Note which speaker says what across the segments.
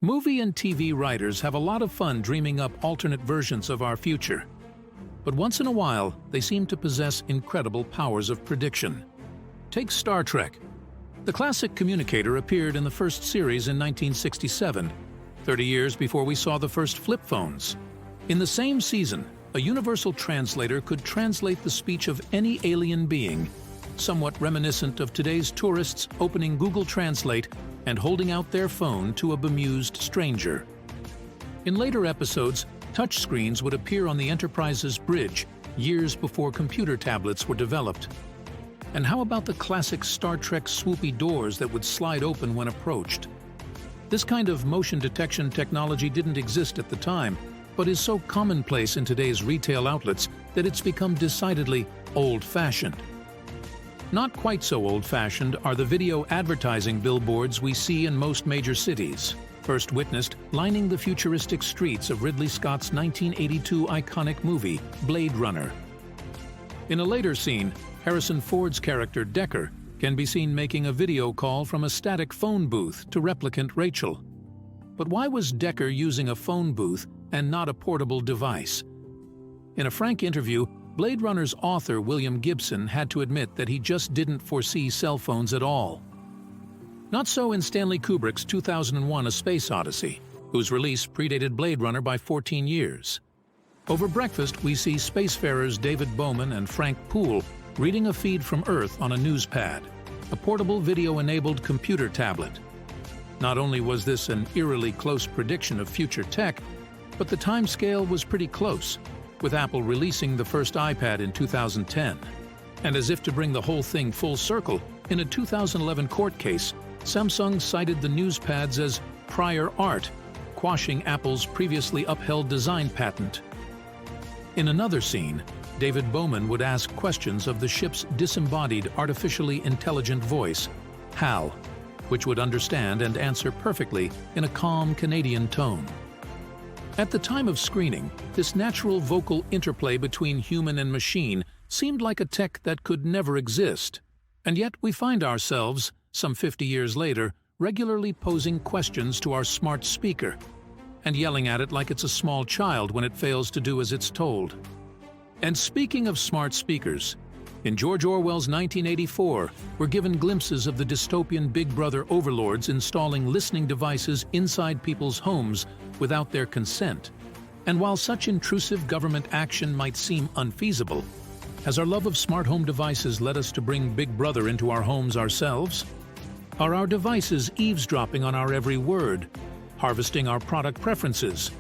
Speaker 1: Movie and TV writers have a lot of fun dreaming up alternate versions of our future. But once in a while, they seem to possess incredible powers of prediction. Take Star Trek. The classic communicator appeared in the first series in 1967, 30 years before we saw the first flip phones. In the same season, a universal translator could translate the speech of any alien being, somewhat reminiscent of today's tourists opening Google Translate and holding out their phone to a bemused stranger. In later episodes, touchscreens would appear on the Enterprise's bridge years before computer tablets were developed. And how about the classic Star Trek swoopy doors that would slide open when approached? This kind of motion detection technology didn't exist at the time, but is so commonplace in today's retail outlets that it's become decidedly old-fashioned. Not quite so old-fashioned are the video advertising billboards we see in most major cities, first witnessed lining the futuristic streets of Ridley Scott's 1982 iconic movie, Blade Runner. In a later scene, Harrison Ford's character Decker can be seen making a video call from a static phone booth to replicant Rachel. But why was Decker using a phone booth and not a portable device? In a frank interview, Blade Runner's author William Gibson had to admit that he just didn't foresee cell phones at all. Not so in Stanley Kubrick's 2001 A Space Odyssey, whose release predated Blade Runner by 14 years. Over breakfast, we see spacefarers David Bowman and Frank Poole reading a feed from Earth on a newspad, a portable video-enabled computer tablet. Not only was this an eerily close prediction of future tech, but the timescale was pretty close, with Apple releasing the first iPad in 2010. And as if to bring the whole thing full circle, in a 2011 court case, Samsung cited the newspads as prior art, quashing Apple's previously upheld design patent. In another scene, David Bowman would ask questions of the ship's disembodied artificially intelligent voice, HAL, which would understand and answer perfectly in a calm Canadian tone. At the time of screening, this natural vocal interplay between human and machine seemed like a tech that could never exist. And yet we find ourselves, some 50 years later, regularly posing questions to our smart speaker and yelling at it like it's a small child when it fails to do as it's told. And speaking of smart speakers, in George Orwell's 1984, we're given glimpses of the dystopian Big Brother overlords installing listening devices inside people's homes without their consent. And while such intrusive government action might seem unfeasible, has our love of smart home devices led us to bring Big Brother into our homes ourselves? Are our devices eavesdropping on our every word, harvesting our product preferences?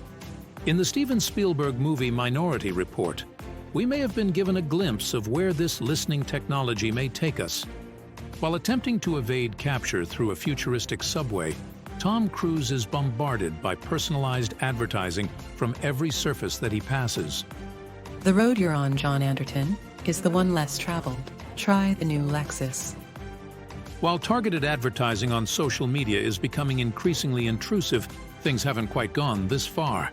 Speaker 1: In the Steven Spielberg movie Minority Report, we may have been given a glimpse of where this listening technology may take us. While attempting to evade capture through a futuristic subway, Tom Cruise is bombarded by personalized advertising from every surface that he passes.
Speaker 2: The road you're on, John Anderton, is the one less traveled. Try the new Lexus.
Speaker 1: While targeted advertising on social media is becoming increasingly intrusive, things haven't quite gone this far.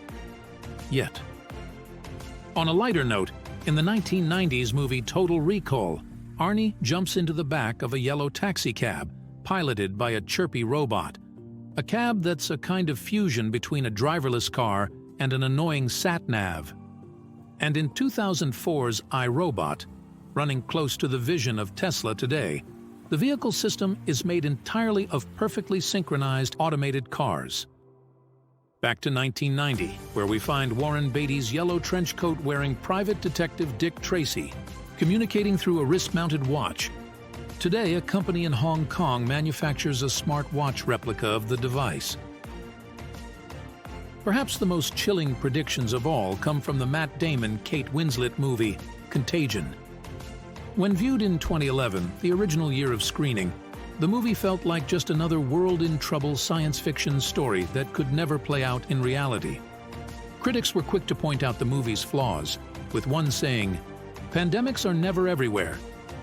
Speaker 1: Yet. On a lighter note, in the 1990s movie Total Recall, Arnie jumps into the back of a yellow taxicab, piloted by a chirpy robot. A cab that's a kind of fusion between a driverless car and an annoying sat-nav. And in 2004's iRobot, running close to the vision of Tesla today, the vehicle system is made entirely of perfectly synchronized automated cars. Back to 1990, where we find Warren Beatty's yellow trench coat wearing private detective Dick Tracey, communicating through a wrist-mounted watch. Today, a company in Hong Kong manufactures a smart watch replica of the device. Perhaps the most chilling predictions of all come from the Matt Damon-Kate Winslet movie, Contagion. When viewed in 2011, the original year of screening, the movie felt like just another world-in-trouble science fiction story that could never play out in reality. Critics were quick to point out the movie's flaws, with one saying, "Pandemics are never everywhere.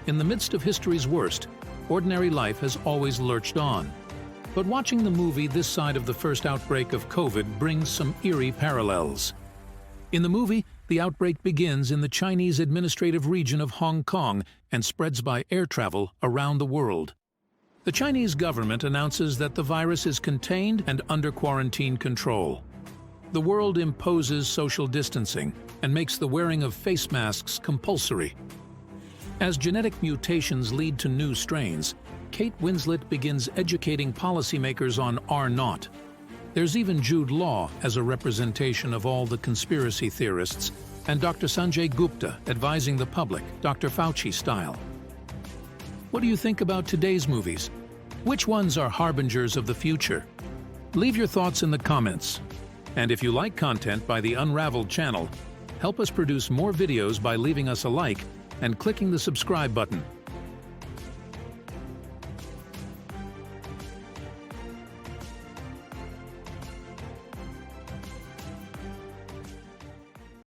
Speaker 1: In the midst of history's worst, ordinary life has always lurched on." But watching the movie this side of the first outbreak of COVID brings some eerie parallels. In the movie, the outbreak begins in the Chinese administrative region of Hong Kong and spreads by air travel around the world. The Chinese government announces that the virus is contained and under quarantine control. The world imposes social distancing and makes the wearing of face masks compulsory. As genetic mutations lead to new strains, Kate Winslet begins educating policymakers on R0. There's even Jude Law as a representation of all the conspiracy theorists, and Dr. Sanjay Gupta advising the public, Dr. Fauci style. What do you think about today's movies? Which ones are harbingers of the future? Leave your thoughts in the comments. And if you like content by the Unraveled channel, help us produce more videos by leaving us a like and clicking the subscribe button.